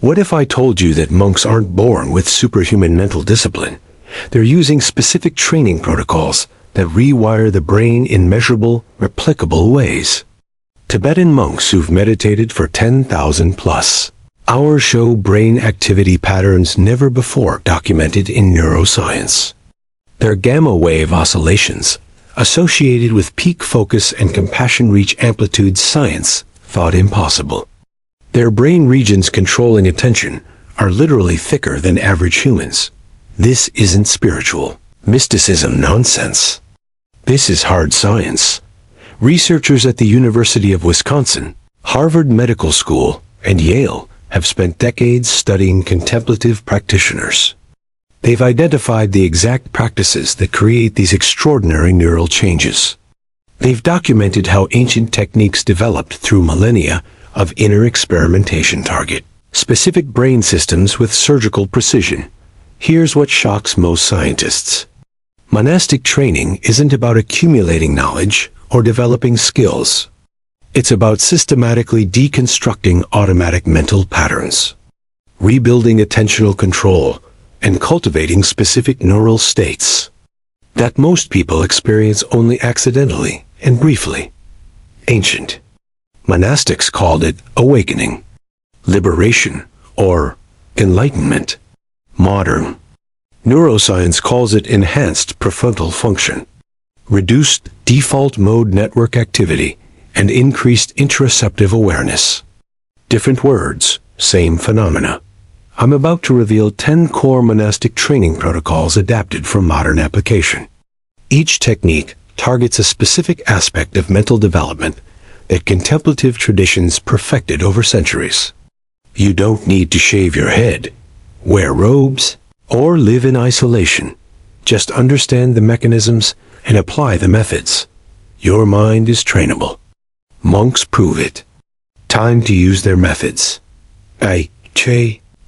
What if I told you that monks aren't born with superhuman mental discipline? They're using specific training protocols that rewire the brain in measurable, replicable ways. Tibetan monks who've meditated for 10,000 plus hours show brain activity patterns never before documented in neuroscience. Their gamma wave oscillations, associated with peak focus and compassion reach amplitudes science thought impossible. Their brain regions controlling attention are literally thicker than average humans. This isn't spiritual mysticism nonsense. This is hard science. Researchers at the University of Wisconsin, Harvard Medical School, and Yale have spent decades studying contemplative practitioners. They've identified the exact practices that create these extraordinary neural changes. They've documented how ancient techniques developed through millennia of inner experimentation target specific brain systems with surgical precision. Here's what shocks most scientists. Monastic training isn't about accumulating knowledge or developing skills. It's about systematically deconstructing automatic mental patterns, rebuilding attentional control, and cultivating specific neural states that most people experience only accidentally and briefly. Ancient monastics called it awakening, liberation, or enlightenment. Modern neuroscience calls it enhanced prefrontal function, reduced default mode network activity, and increased interoceptive awareness. Different words, same phenomena. I'm about to reveal 10 core monastic training protocols adapted for modern application. Each technique targets a specific aspect of mental development that contemplative traditions perfected over centuries. You don't need to shave your head, wear robes, or live in isolation. Just understand the mechanisms and apply the methods. Your mind is trainable. Monks prove it. Time to use their methods.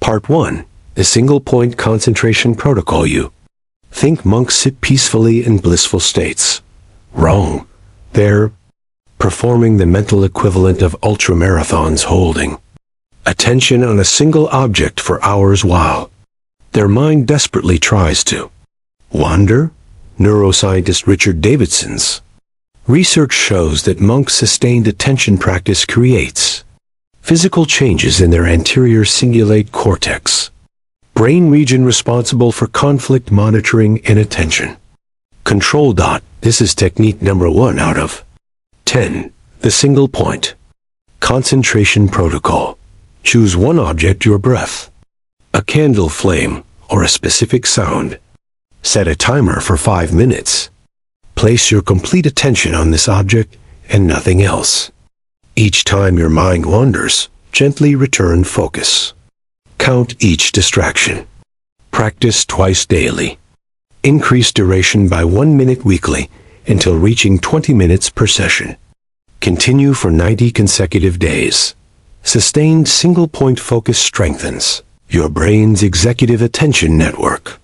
Part 1. The single-point concentration protocol. You think monks sit peacefully in blissful states. Wrong. They're performing the mental equivalent of ultramarathons, holding attention on a single object for hours while their mind desperately tries to wander. Neuroscientist Richard Davidson's research shows that monks' sustained attention practice creates physical changes in their anterior cingulate cortex, brain region responsible for conflict monitoring and attention control. This is technique number 1 out of 10. The single point concentration protocol. Choose one object, your breath, a candle flame, or a specific sound. Set a timer for 5 minutes. Place your complete attention on this object and nothing else. Each time your mind wanders, gently return focus. Count each distraction. Practice twice daily. Increase duration by 1 minute weekly until reaching 20 minutes per session. Continue for 90 consecutive days. Sustained single-point focus strengthens your brain's executive attention network.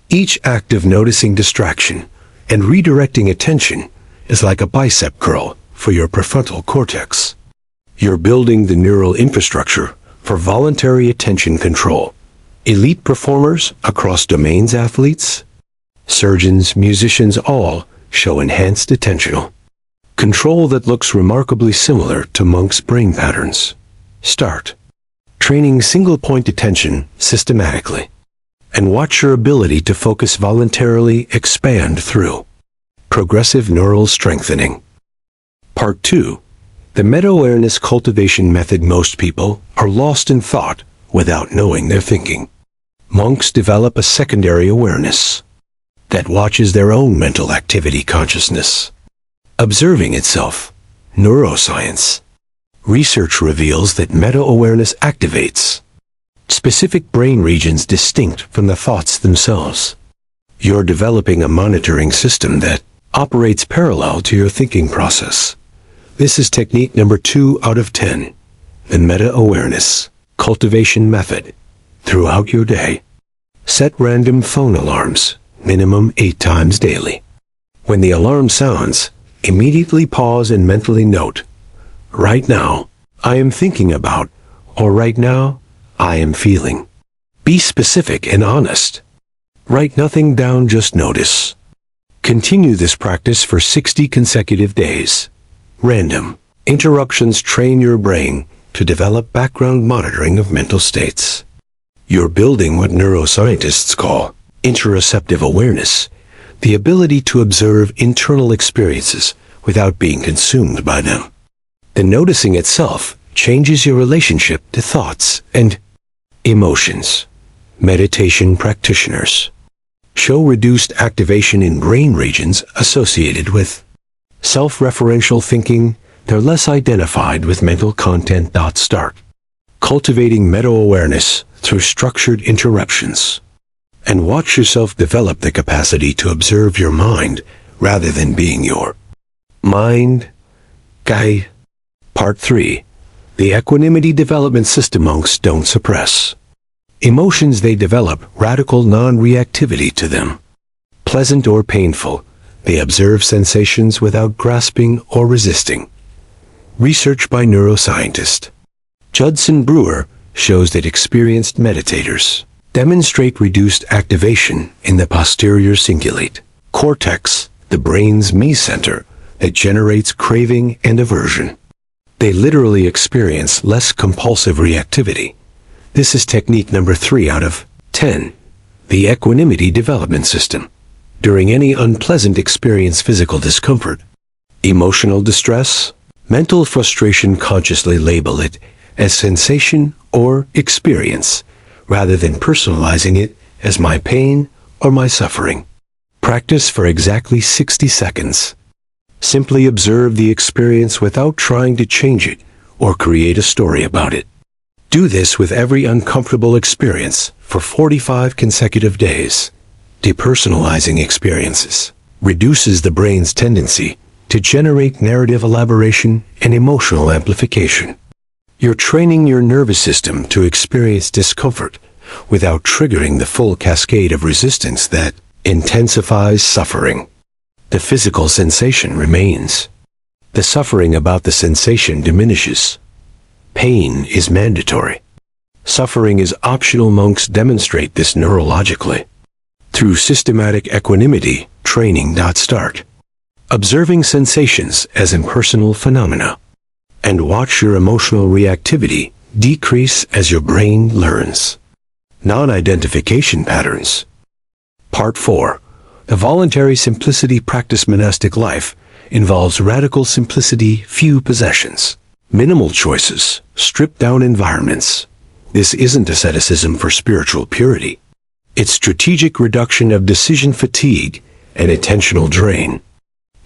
Each act of noticing distraction and redirecting attention is like a bicep curl for your prefrontal cortex. You're building the neural infrastructure for voluntary attention control. Elite performers across domains, athletes, surgeons, musicians, all show enhanced attentional control that looks remarkably similar to monks' brain patterns. Start training single-point attention systematically, and watch your ability to focus voluntarily expand through progressive neural strengthening. Part 2. The meta-awareness cultivation method. Most people are lost in thought without knowing they're thinking. Monks develop a secondary awareness that watches their own mental activity consciousness, observing itself. Neuroscience research reveals that meta-awareness activates specific brain regions distinct from the thoughts themselves. You're developing a monitoring system that operates parallel to your thinking process. This is technique number 2 out of 10. The meta-awareness cultivation method. Throughout your day, set random phone alarms, minimum 8 times daily. When the alarm sounds, immediately pause and mentally note, right now, I am thinking about, or right now, I am feeling. Be specific and honest. Write nothing down, just notice. Continue this practice for 60 consecutive days. Random interruptions train your brain to develop background monitoring of mental states. You're building what neuroscientists call interoceptive awareness, the ability to observe internal experiences without being consumed by them. The noticing itself changes your relationship to thoughts and emotions. Meditation practitioners show reduced activation in brain regions associated with self-referential thinking. They're less identified with mental content. Start cultivating meta-awareness through structured interruptions, and watch yourself develop the capacity to observe your mind rather than being your mind guy. Part 3. The equanimity development system. Monks don't suppress emotions, they develop radical non-reactivity to them. Pleasant or painful, they observe sensations without grasping or resisting. Research by neuroscientist Judson Brewer shows that experienced meditators demonstrate reduced activation in the posterior cingulate cortex, the brain's me-center that generates craving and aversion. They literally experience less compulsive reactivity. This is technique number 3 out of 10. The equanimity development system. During any unpleasant experience, physical discomfort, emotional distress, mental frustration, consciously label it as sensation or experience, rather than personalizing it as my pain or my suffering. Practice for exactly 60 seconds. Simply observe the experience without trying to change it or create a story about it. Do this with every uncomfortable experience for 45 consecutive days. Depersonalizing experiences reduces the brain's tendency to generate narrative elaboration and emotional amplification. You're training your nervous system to experience discomfort without triggering the full cascade of resistance that intensifies suffering. The physical sensation remains. The suffering about the sensation diminishes. Pain is mandatory. Suffering is optional. Monks demonstrate this neurologically through systematic equanimity training. Start observing sensations as impersonal phenomena, and watch your emotional reactivity decrease as your brain learns non-identification patterns. Part 4. The voluntary simplicity practice. Monastic life involves radical simplicity, few possessions, minimal choices, stripped-down environments. This isn't asceticism for spiritual purity. It's strategic reduction of decision fatigue and attentional drain.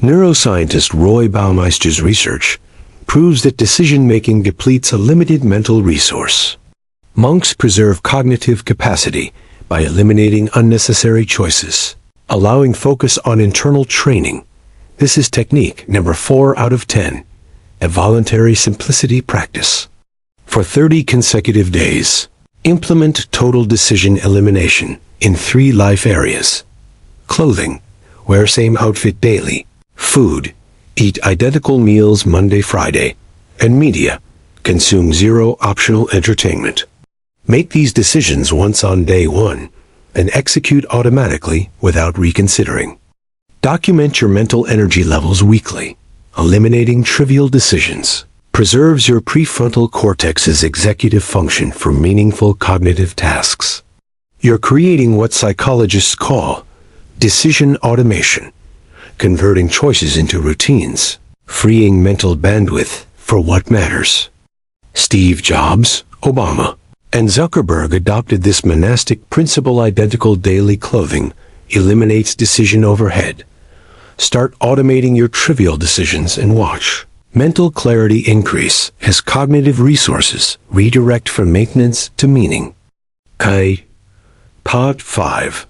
Neuroscientist Roy Baumeister's research proves that decision-making depletes a limited mental resource. Monks preserve cognitive capacity by eliminating unnecessary choices, allowing focus on internal training. This is technique number 4 out of 10. A voluntary simplicity practice. For 30 consecutive days, implement total decision elimination in 3 life areas. Clothing, wear same outfit daily. Food, eat identical meals Monday, Friday. And media, consume 0 optional entertainment. Make these decisions once on day 1 and execute automatically without reconsidering. Document your mental energy levels weekly. Eliminating trivial decisions preserves your prefrontal cortex's executive function for meaningful cognitive tasks. You're creating what psychologists call decision automation, converting choices into routines, freeing mental bandwidth for what matters. Steve Jobs, Obama, and Zuckerberg adopted this monastic principle. Identical daily clothing eliminates decision overhead. Start automating your trivial decisions and watch mental clarity increase as cognitive resources redirect from maintenance to meaning. Part 5.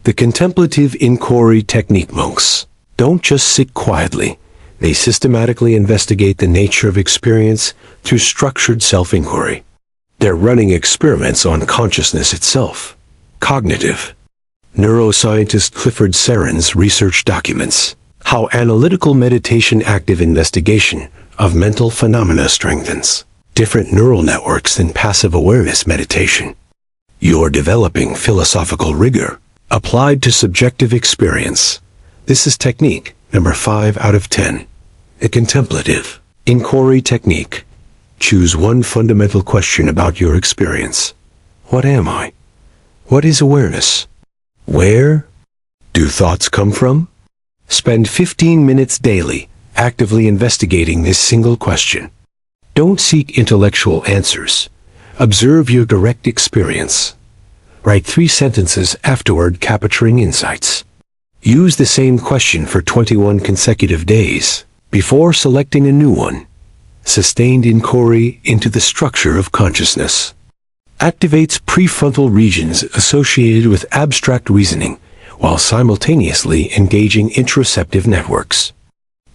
The contemplative inquiry technique. Monks don't just sit quietly. They systematically investigate the nature of experience through structured self-inquiry. They're running experiments on consciousness itself. Cognitive. Neuroscientist Clifford Saren's research documents how analytical meditation active investigation of mental phenomena strengthens different neural networks than passive awareness meditation. You're developing philosophical rigor applied to subjective experience. This is technique number 5 out of 10. A contemplative inquiry technique. Choose one fundamental question about your experience. What am I? What is awareness? Where do thoughts come from? Spend 15 minutes daily actively investigating this single question. Don't seek intellectual answers. Observe your direct experience. Write 3 sentences afterward capturing insights. Use the same question for 21 consecutive days before selecting a new one. Sustained inquiry into the structure of consciousness activates prefrontal regions associated with abstract reasoning while simultaneously engaging interoceptive networks.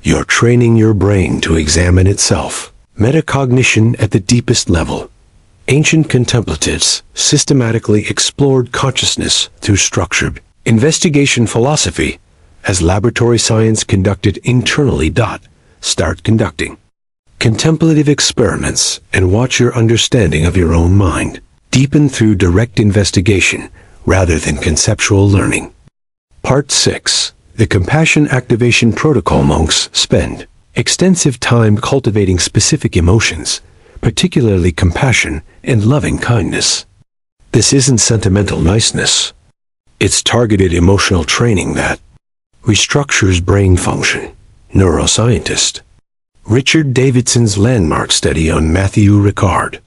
You're training your brain to examine itself. Metacognition at the deepest level. Ancient contemplatives systematically explored consciousness through structured investigation philosophy as laboratory science conducted internally. Start conducting contemplative experiments and watch your understanding of your own mind deepen through direct investigation rather than conceptual learning. Part 6. The Compassion Activation Protocol. Monks spend extensive time cultivating specific emotions, particularly compassion and loving kindness. This isn't sentimental niceness. It's targeted emotional training that restructures brain function. Neuroscientist Richard Davidson's landmark study on Matthew Ricard,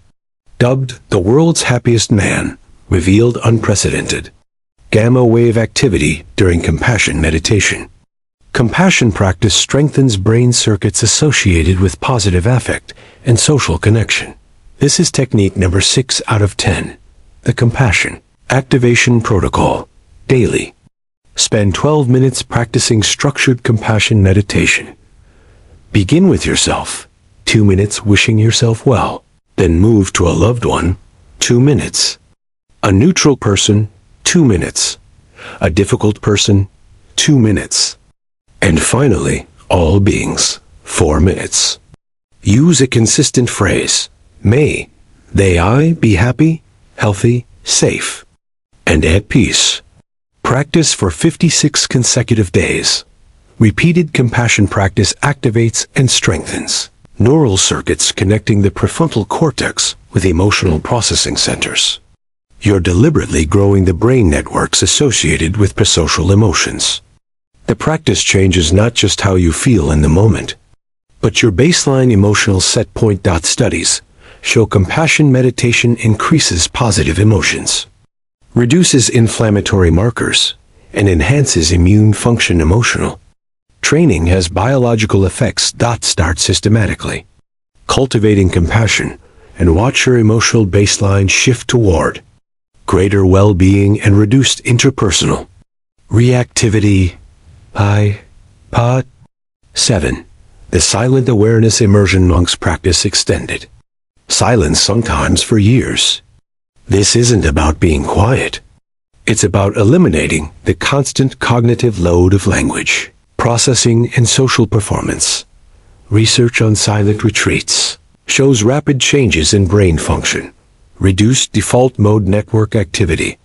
dubbed the world's happiest man, revealed unprecedented gamma wave activity during compassion meditation. Compassion practice strengthens brain circuits associated with positive affect and social connection. This is technique number 6 out of 10. The Compassion Activation Protocol. Daily. Spend 12 minutes practicing structured compassion meditation. Begin with yourself. 2 minutes wishing yourself well. Then move to a loved one. 2 minutes. A neutral person. 2 minutes. A difficult person. 2 minutes. And finally, all beings. 4 minutes. Use a consistent phrase. May I be happy, healthy, safe, and at peace. Practice for 56 consecutive days. Repeated compassion practice activates and strengthens neural circuits connecting the prefrontal cortex with emotional processing centers. You're deliberately growing the brain networks associated with prosocial emotions. The practice changes not just how you feel in the moment, but your baseline emotional set point. Studies show compassion meditation increases positive emotions, reduces inflammatory markers, and enhances immune function. Emotional training has biological effects. Start systematically cultivating compassion and watch your emotional baseline shift toward greater well-being and reduced interpersonal reactivity. Part 7. The Silent Awareness Immersion. Monks practice extended silence, sometimes for years. This isn't about being quiet. It's about eliminating the constant cognitive load of language, processing, and social performance. Research on silent retreats shows rapid changes in brain function, reduced default mode network activity,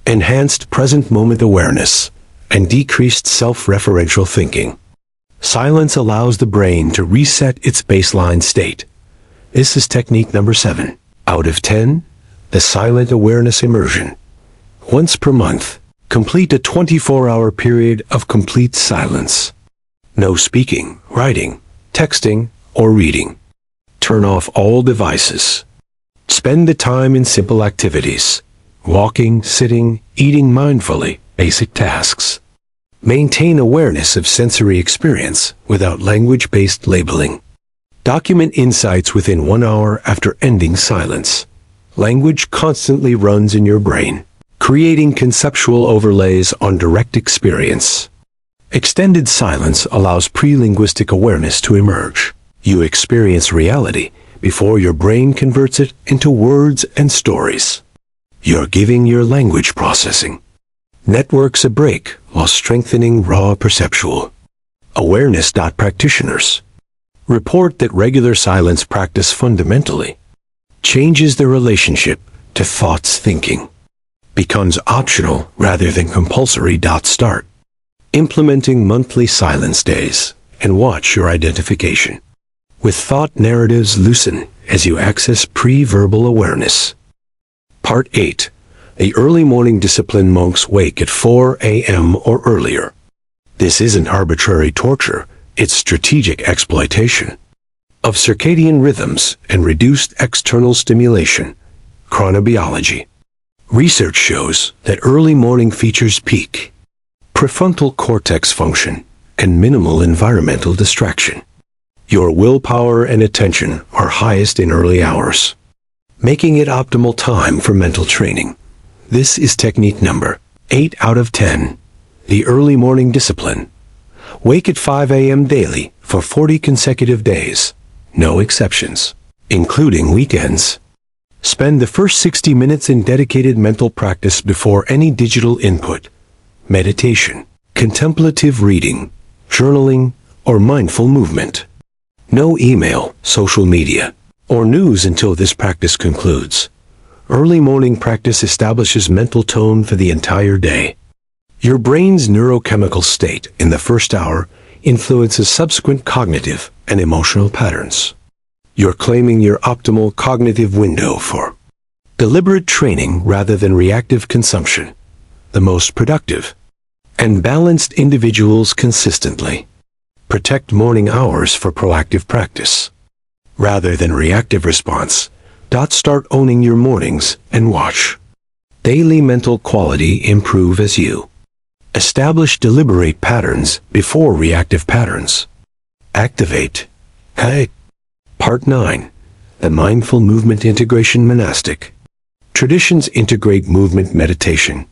enhanced present moment awareness, and decreased self-referential thinking. Silence allows the brain to reset its baseline state. This is technique number 7 out of 10. The Silent Awareness Immersion. Once per month, complete a 24-hour period of complete silence. No speaking, writing, texting, or reading. Turn off all devices. Spend the time in simple activities. Walking, sitting, eating mindfully, basic tasks. Maintain awareness of sensory experience without language-based labeling. Document insights within 1 hour after ending silence. Language constantly runs in your brain, creating conceptual overlays on direct experience. Extended silence allows pre-linguistic awareness to emerge. You experience reality before your brain converts it into words and stories. You're giving your language processing networks a break while strengthening raw perceptual awareness. Practitioners report that regular silence practice fundamentally changes the relationship to thoughts thinking. Becomes optional rather than compulsory. Start implementing monthly silence days and watch your identification with thought narratives loosen as you access pre-verbal awareness. Part 8. The early morning discipline. Monks wake at 4 a.m. or earlier. This isn't arbitrary torture, it's strategic exploitation of circadian rhythms and reduced external stimulation. Chronobiology. Research shows that early morning features peak prefrontal cortex function and minimal environmental distraction. Your willpower and attention are highest in early hours, making it optimal time for mental training. This is technique number 8 out of 10. The early morning discipline. Wake at 5 a.m. daily for 40 consecutive days, no exceptions, including weekends. Spend the first 60 minutes in dedicated mental practice before any digital input. Meditation, contemplative reading, journaling, or mindful movement. No email, social media, or news until this practice concludes. Early morning practice establishes mental tone for the entire day. Your brain's neurochemical state in the first hour influences subsequent cognitive and emotional patterns. You're claiming your optimal cognitive window for deliberate training rather than reactive consumption. The most productive and balanced individuals consistently protect morning hours for proactive practice rather than reactive response. Start owning your mornings and watch daily mental quality improve as you establish deliberate patterns before reactive patterns. Activate. Hey. Part 9. The Mindful Movement Integration. Monastic traditions integrate movement meditation,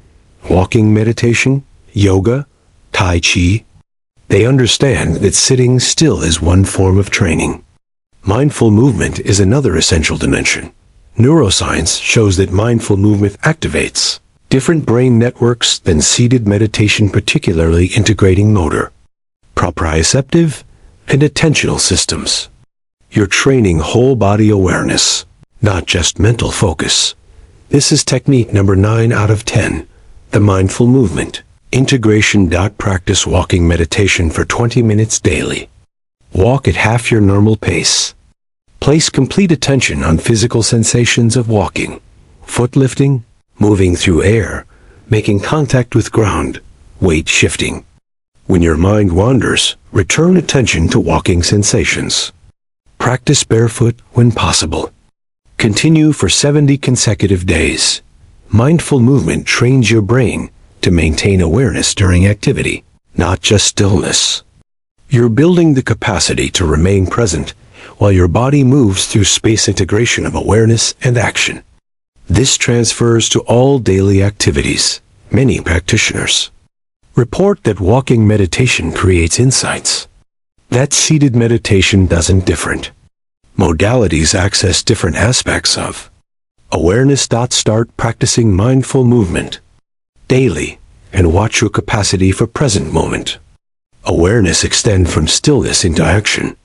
walking meditation, yoga, tai chi. They understand that sitting still is one form of training. Mindful movement is another essential dimension. Neuroscience shows that mindful movement activates different brain networks than seated meditation, particularly integrating motor, proprioceptive, and attentional systems. You're training whole body awareness, not just mental focus. This is technique number 9 out of 10. The mindful movement integration. Practice walking meditation for 20 minutes daily. Walk at half your normal pace. Place complete attention on physical sensations of walking, foot lifting, moving through air, making contact with ground, weight shifting. When your mind wanders, return attention to walking sensations. Practice barefoot when possible. Continue for 70 consecutive days. Mindful movement trains your brain to maintain awareness during activity, not just stillness. You're building the capacity to remain present while your body moves through space. Integration of awareness and action. This transfers to all daily activities. Many practitioners report that walking meditation creates insights that seated meditation doesn't. Different modalities access different aspects of awareness. Start practicing mindful movement daily and watch your capacity for present moment awareness extend from stillness into action.